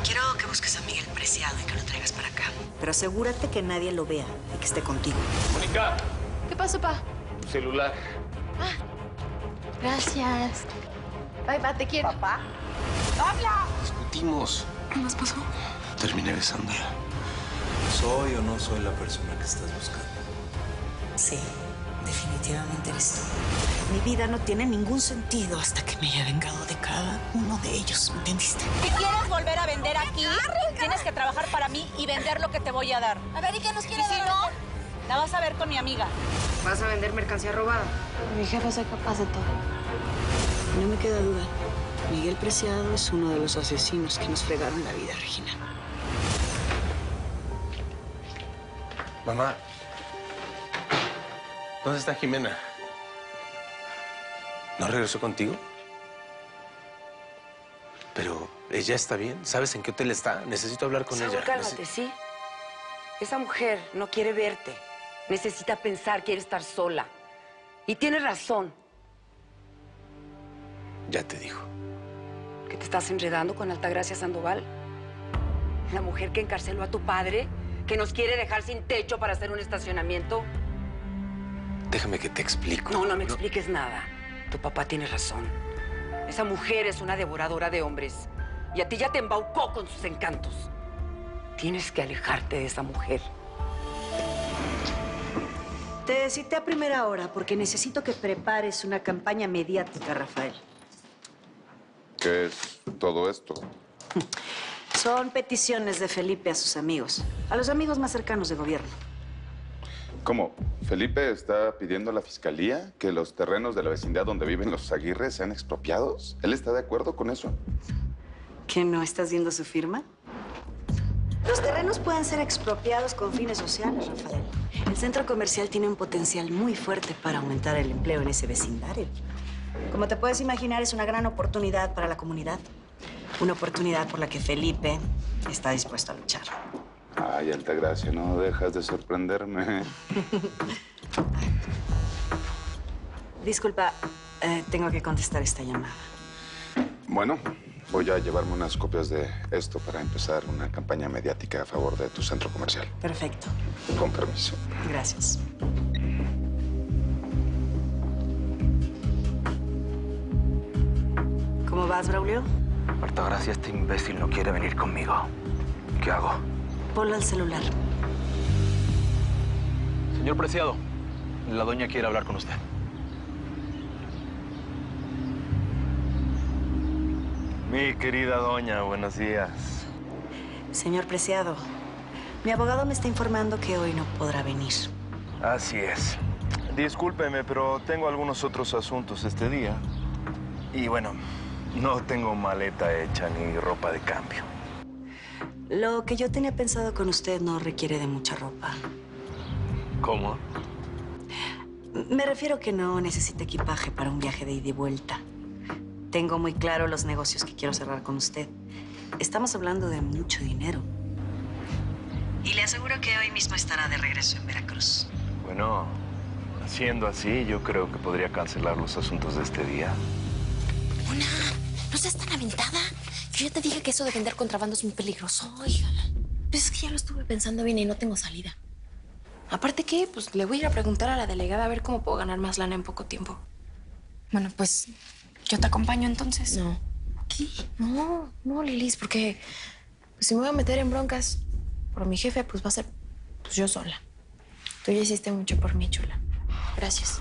Quiero que busques a Miguel Preciado y que lo traigas para acá. Pero asegúrate que nadie lo vea y que esté contigo. ¡Mónica! ¿Qué pasó, pa? Tu celular. Ah, gracias. Bye, pa, te quiero. ¿Papá? ¡Habla! Discutimos. ¿Qué más pasó? Terminé besándola. ¿Soy o no soy la persona que estás buscando? Sí, definitivamente eres tú. Mi vida no tiene ningún sentido hasta que me haya vengado de cada uno de ellos, ¿me entendiste? Si quieres volver a vender aquí, tienes que trabajar para mí y vender lo que te voy a dar. A ver, ¿y qué nos quiere Y si dar? no, la vas a ver con mi amiga. ¿Vas a vender mercancía robada? Mi jefe soy capaz de todo. No me queda duda. Miguel Preciado es uno de los asesinos que nos fregaron la vida, Regina. Mamá. ¿Dónde está Jimena? ¿No regresó contigo? Pero ella está bien. ¿Sabes en qué hotel está? Necesito hablar con Saúl, ella. cálmate, ¿sí? Esa mujer no quiere verte. Necesita pensar, quiere estar sola. Y tiene razón. Ya te dijo. Que te estás enredando con Altagracia Sandoval. La mujer que encarceló a tu padre, que nos quiere dejar sin techo para hacer un estacionamiento. Déjame que te explico. No me expliques nada. Tu papá tiene razón. Esa mujer es una devoradora de hombres. Y a ti ya te embaucó con sus encantos. Tienes que alejarte de esa mujer. Te cité a primera hora porque necesito que prepares una campaña mediática, Rafael. ¿Qué es todo esto? Son peticiones de Felipe a sus amigos, a los amigos más cercanos de gobierno. ¿Cómo? ¿Felipe está pidiendo a la fiscalía que los terrenos de la vecindad donde viven los Aguirre sean expropiados? ¿Él está de acuerdo con eso? ¿Que no estás viendo su firma? Los terrenos pueden ser expropiados con fines sociales, Rafael. El centro comercial tiene un potencial muy fuerte para aumentar el empleo en ese vecindario. Como te puedes imaginar, es una gran oportunidad para la comunidad. Una oportunidad por la que Felipe está dispuesto a luchar. Ay, Altagracia, no dejas de sorprenderme. Disculpa, tengo que contestar esta llamada. Bueno, voy a llevarme unas copias de esto para empezar una campaña mediática a favor de tu centro comercial. Perfecto. Con permiso. Gracias. ¿Cómo vas, Braulio? Altagracia, este imbécil no quiere venir conmigo. ¿Qué hago? Ponlo al celular. Señor Preciado, la doña quiere hablar con usted. Mi querida doña, buenos días. Señor Preciado, mi abogado me está informando que hoy no podrá venir. Así es. Discúlpeme, pero tengo algunos otros asuntos este día. Y bueno, no tengo maleta hecha ni ropa de cambio. Lo que yo tenía pensado con usted no requiere de mucha ropa. ¿Cómo? Me refiero que no necesita equipaje para un viaje de ida y vuelta. Tengo muy claro los negocios que quiero cerrar con usted. Estamos hablando de mucho dinero. Y le aseguro que hoy mismo estará de regreso en Veracruz. Bueno, siendo así, yo creo que podría cancelar los asuntos de este día. Mona, no seas tan aventada. Yo ya te dije que eso de vender contrabando es muy peligroso. Oiga, pues es que ya lo estuve pensando bien y no tengo salida. Aparte que, pues le voy a ir a preguntar a la delegada a ver cómo puedo ganar más lana en poco tiempo. Bueno, pues yo te acompaño entonces. No. ¿Qué? No, Lilis, porque pues, si me voy a meter en broncas por mi jefe, pues va a ser pues, yo sola. Tú ya hiciste mucho por mí, chula. Gracias.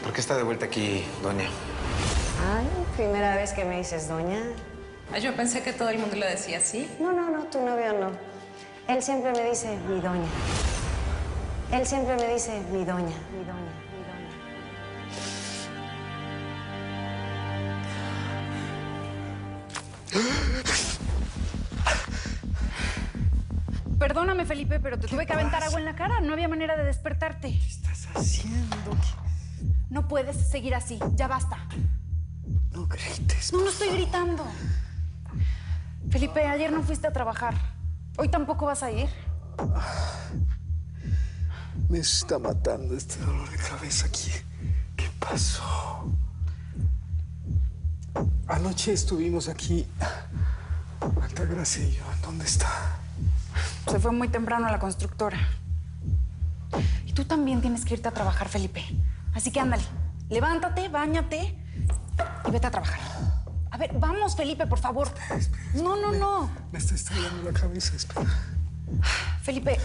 ¿Por qué está de vuelta aquí, doña? Ay, primera vez que me dices doña. Yo pensé que todo el mundo lo decía así. No, tu novio no. Él siempre me dice mi doña. Él siempre me dice mi doña, mi doña, mi doña. Perdóname, Felipe, pero te tuve que aventar agua en la cara. No había manera de despertarte. ¿Qué estás haciendo? No puedes seguir así. Ya basta. No grites. No estoy gritando. Felipe, ayer no fuiste a trabajar. ¿Hoy tampoco vas a ir? Me está matando este dolor de cabeza aquí. ¿Qué pasó? Anoche estuvimos aquí. Altagracia y yo. ¿Dónde está? Se fue muy temprano a la constructora. Y tú también tienes que irte a trabajar, Felipe. Así que ándale, levántate, báñate y vete a trabajar. A ver, vamos, Felipe, por favor. Espera. No. Me está estallando la cabeza, espera. Felipe,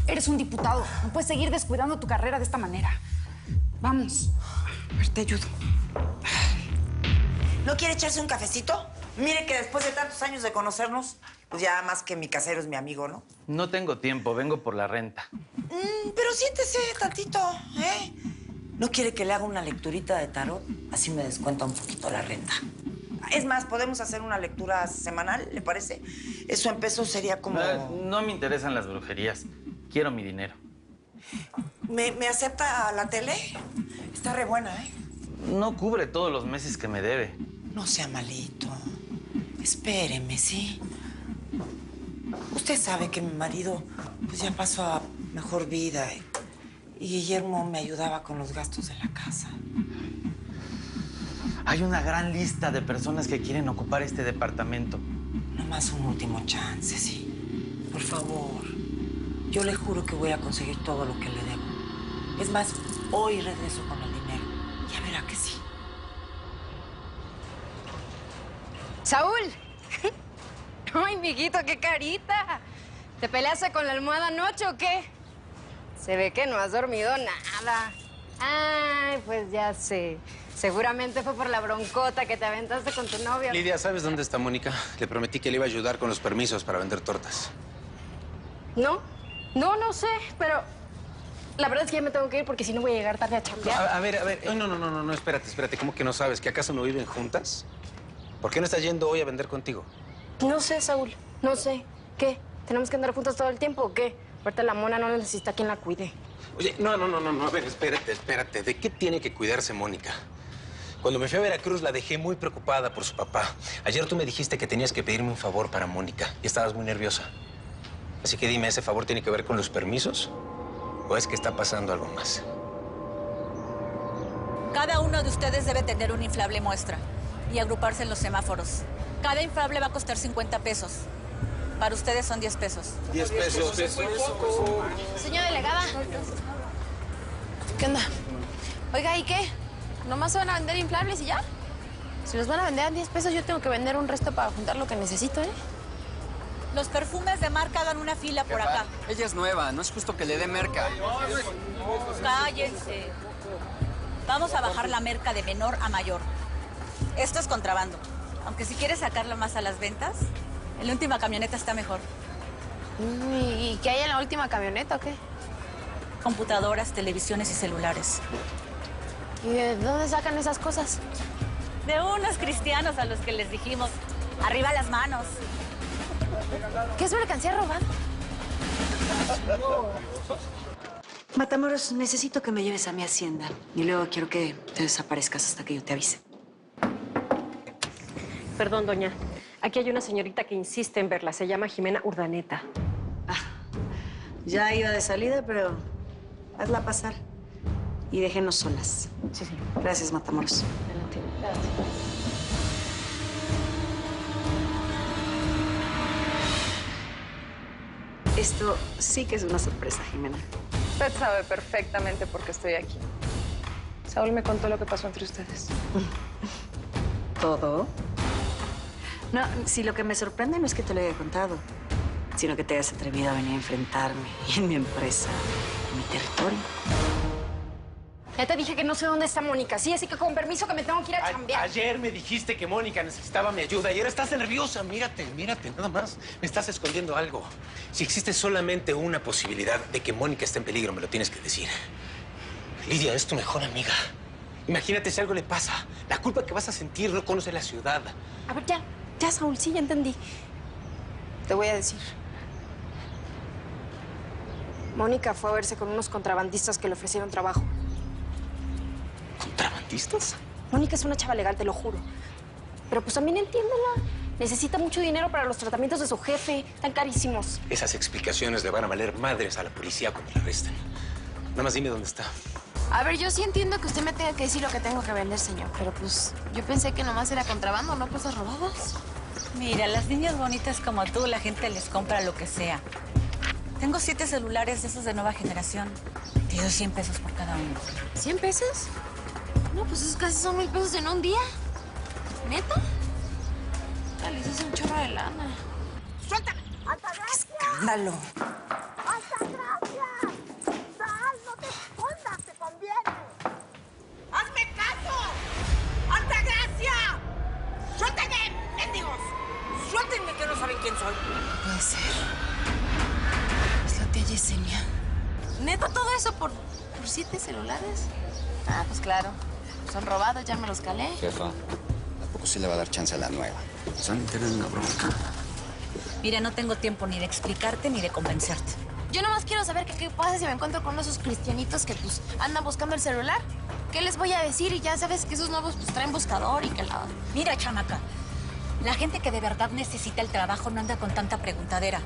eres un diputado. No puedes seguir descuidando tu carrera de esta manera. Vamos. A ver, te ayudo. ¿No quiere echarse un cafecito? Mire que después de tantos años de conocernos, pues ya más que mi casero es mi amigo, ¿no? No tengo tiempo, vengo por la renta. Pero siéntese tantito, ¿eh? ¿No quiere que le haga una lecturita de tarot? Así me descuenta un poquito la renta. Es más, podemos hacer una lectura semanal, ¿le parece? Eso en pesos sería como... No me interesan las brujerías. Quiero mi dinero. ¿Me acepta la tele? Está re buena, ¿eh? No cubre todos los meses que me debe. No sea malito. Espéreme, ¿sí? Usted sabe que mi marido pues ya pasó a mejor vida y Guillermo me ayudaba con los gastos de la casa. Hay una gran lista de personas que quieren ocupar este departamento. Nomás un último chance, sí. Por favor. Yo le juro que voy a conseguir todo lo que le debo. Es más, hoy regreso con el dinero. Ya verá que sí. ¡Saúl! ¡Ay, mijito, qué carita! ¿Te peleaste con la almohada anoche o qué? Se ve que no has dormido nada. Ay, pues ya sé. Seguramente fue por la broncota que te aventaste con tu novio. Lidia, ¿sabes dónde está Mónica? Le prometí que le iba a ayudar con los permisos para vender tortas. No sé, pero la verdad es que ya me tengo que ir porque si no voy a llegar tarde a chambear. A ver. No, espérate. ¿Cómo que no sabes? ¿Que acaso no viven juntas? ¿Por qué no estás yendo hoy a vender contigo? No sé, Saúl, no sé. ¿Qué? ¿Tenemos que andar juntas todo el tiempo o qué? Ahorita la mona no necesita quien la cuide. Oye, no. A ver, espérate. ¿De qué tiene que cuidarse Mónica? Cuando me fui a Veracruz la dejé muy preocupada por su papá. Ayer tú me dijiste que tenías que pedirme un favor para Mónica y estabas muy nerviosa. Así que dime, ¿ese favor tiene que ver con los permisos? ¿O es que está pasando algo más? Cada uno de ustedes debe tener una inflable muestra y agruparse en los semáforos. Cada inflable va a costar 50 pesos. Para ustedes son 10 pesos. 10 pesos. Es muy poco. Señora delegada. ¿Qué onda? Oiga, ¿y qué? ¿Nomás se van a vender inflables y ya? Si los van a vender a 10 pesos, yo tengo que vender un resto para juntar lo que necesito, ¿eh? Los perfumes de marca hagan una fila por acá. Ella es nueva, no es justo que le dé merca. Cállense. Vamos a bajar la merca de menor a mayor. Esto es contrabando. Aunque si quieres sacarla más a las ventas, en la última camioneta está mejor. ¿Y qué hay en la última camioneta o qué? Computadoras, televisiones y celulares. ¿Y de dónde sacan esas cosas? De unos cristianos a los que les dijimos, arriba las manos. ¿Qué es mercancía robada? Matamoros, necesito que me lleves a mi hacienda. Y luego quiero que te desaparezcas hasta que yo te avise. Perdón, doña. Aquí hay una señorita que insiste en verla. Se llama Jimena Urdaneta. Ya iba de salida, pero hazla pasar. Y déjenos solas. Sí. Gracias, Matamoros. Adelante. Gracias. Esto sí que es una sorpresa, Jimena. Usted sabe perfectamente por qué estoy aquí. Saúl me contó lo que pasó entre ustedes. ¿Todo? No, si lo que me sorprende no es que te lo haya contado, sino que te hayas atrevido a venir a enfrentarme en mi empresa, en mi territorio. Ya te dije que no sé dónde está Mónica, sí, así que con permiso que me tengo que ir a chambear. Ayer me dijiste que Mónica necesitaba mi ayuda y ahora estás nerviosa. Mírate, nada más. Me estás escondiendo algo. Si existe solamente una posibilidad de que Mónica esté en peligro, me lo tienes que decir. Lidia es tu mejor amiga. Imagínate si algo le pasa. La culpa que vas a sentir, no conoce la ciudad. A ver, ya, Saúl, sí, ya entendí. Te voy a decir. Mónica fue a verse con unos contrabandistas que le ofrecieron trabajo. ¿Contrabandistas? Mónica es una chava legal, te lo juro. Pero pues también entiéndela. Necesita mucho dinero para los tratamientos de su jefe. Están carísimos. Esas explicaciones le van a valer madres a la policía cuando la arresten. Nada más dime dónde está. A ver, yo sí entiendo que usted me tenga que decir lo que tengo que vender, señor. Pero pues yo pensé que nomás era contrabando, no cosas robadas. Mira, las niñas bonitas como tú, la gente les compra lo que sea. Tengo 7 celulares de esos de nueva generación. Te doy 100 pesos por cada uno. ¿100 pesos? No, pues esos casi son 1000 pesos en un día. ¿Neta? Dale, eso es un chorro de lana. ¡Suéltame! ¡Qué escándalo! ¡Altagracia! ¡Sal! ¡No te escondas! ¡Te conviene! ¡Hazme caso! ¡Altagracia! ¡Suéltenme, mendigos! ¡Suéltenme que no saben quién soy! Puede ser. Es la tía Yesenia. ¿Neta todo eso por 7 celulares? Ah, pues claro. Son robados, ya me los calé. Jefa, ¿a poco sí le va a dar chance a la nueva? Se van a meter en una bronca. Mira, no tengo tiempo ni de explicarte ni de convencerte. Yo nomás quiero saber qué pasa si me encuentro con esos cristianitos que, pues, andan buscando el celular. ¿Qué les voy a decir? Y ya sabes que esos nuevos, pues, traen buscador y que la... Mira, chamaca, la gente que de verdad necesita el trabajo no anda con tanta preguntadera.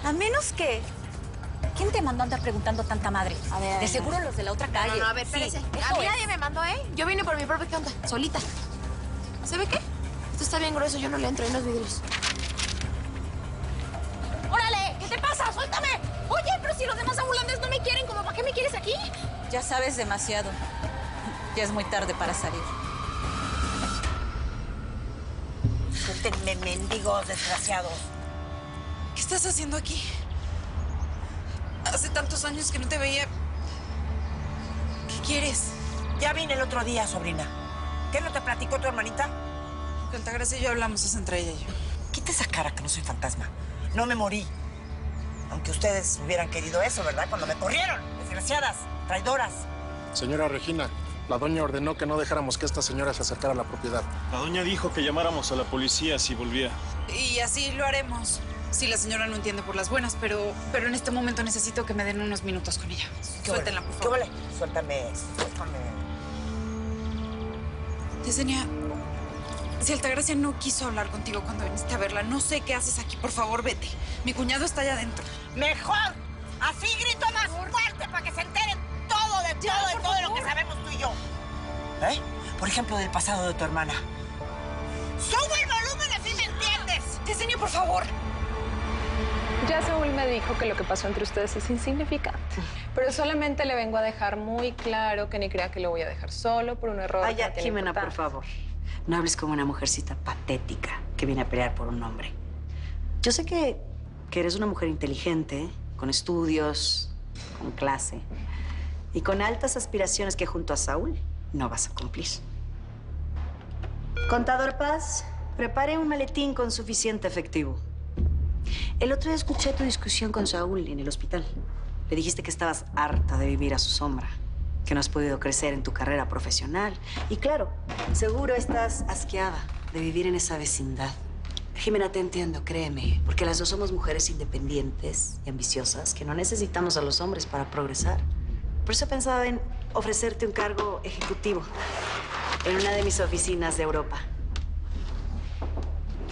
A menos que... ¿Quién te mandó a andar preguntando tanta madre? A ver, de seguro los de la otra calle. No, a ver, espérese. Sí, a mí nadie me mandó, ¿eh? Yo vine por mi propia cuenta, solita. ¿Sabe qué? Esto está bien grueso, yo no le entro en los vidrios. ¡Órale! ¿Qué te pasa? ¡Suéltame! Oye, pero si los demás ambulantes no me quieren, ¿cómo para qué me quieres aquí? Ya sabes demasiado. Ya es muy tarde para salir. Suéltenme, mendigos desgraciados. ¿Qué estás haciendo aquí? Hace tantos años que no te veía. ¿Qué quieres? Ya vine el otro día, sobrina. ¿Qué no te platicó tu hermanita? Que Altagracia y yo hablamos, es entre ella y yo. Quita esa cara que no soy fantasma. No me morí. Aunque ustedes hubieran querido eso, ¿verdad? Cuando me corrieron. Desgraciadas, traidoras. Señora Regina, la doña ordenó que no dejáramos que esta señora se acercara a la propiedad. La doña dijo que llamáramos a la policía si volvía. Y así lo haremos. Si la señora no entiende por las buenas, pero en este momento necesito que me den unos minutos con ella. Suéltenla, por favor. ¿Qué vale? Suéltame. Yesenia, si Altagracia no quiso hablar contigo cuando viniste a verla, no sé qué haces aquí. Por favor, vete. Mi cuñado está allá adentro. ¡Mejor! Así grito más fuerte para que se enteren todo de lo que sabemos tú y yo. ¿Eh? Por ejemplo, del pasado de tu hermana. ¡Sube el volumen así me entiendes! Yesenia, por favor. Ya Saúl me dijo que lo que pasó entre ustedes es insignificante. Pero solamente le vengo a dejar muy claro que ni crea que lo voy a dejar solo por un error. Ay, ya, Jimena, por favor. No hables como una mujercita patética que viene a pelear por un hombre. Yo sé que eres una mujer inteligente, con estudios, con clase y con altas aspiraciones que junto a Saúl no vas a cumplir. Contador Paz, prepare un maletín con suficiente efectivo. El otro día escuché tu discusión con Saúl en el hospital. Le dijiste que estabas harta de vivir a su sombra, que no has podido crecer en tu carrera profesional. Y claro, seguro estás asqueada de vivir en esa vecindad. Jimena, te entiendo, créeme, porque las dos somos mujeres independientes y ambiciosas que no necesitamos a los hombres para progresar. Por eso pensaba en ofrecerte un cargo ejecutivo en una de mis oficinas de Europa.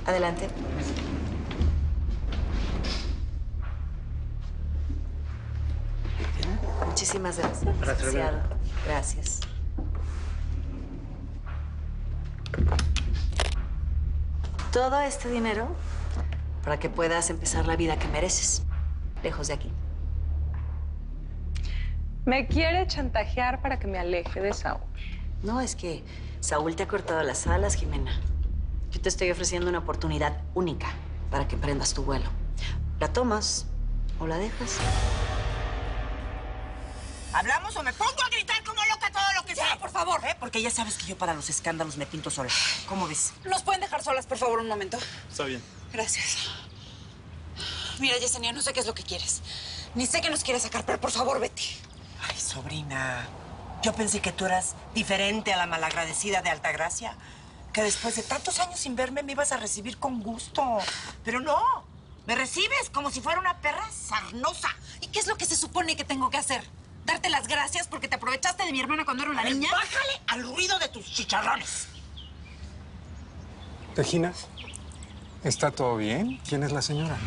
Adelante. Muchísimas gracias. Licenciado. Gracias. Todo este dinero para que puedas empezar la vida que mereces, lejos de aquí. Me quiere chantajear para que me aleje de Saúl. No, es que Saúl te ha cortado las alas, Jimena. Yo te estoy ofreciendo una oportunidad única para que emprendas tu vuelo. ¿La tomas o la dejas? ¿Hablamos o me pongo a gritar como loca todo lo que sea? Por favor. Porque ya sabes que yo para los escándalos me pinto sola. ¿Cómo ves? ¿Nos pueden dejar solas, por favor, un momento? Está bien. Gracias. Mira, Yesenia, no sé qué es lo que quieres. Ni sé que nos quieres sacar, pero por favor, vete. Ay, sobrina. Yo pensé que tú eras diferente a la malagradecida de Altagracia. Que después de tantos años sin verme me ibas a recibir con gusto. Pero no. Me recibes como si fuera una perra sarnosa. ¿Y qué es lo que se supone que tengo que hacer? ¿Darte las gracias porque te aprovechaste de mi hermana cuando era una niña? Bájale al ruido de tus chicharrones. Regina, ¿Está todo bien? ¿Quién es la señora?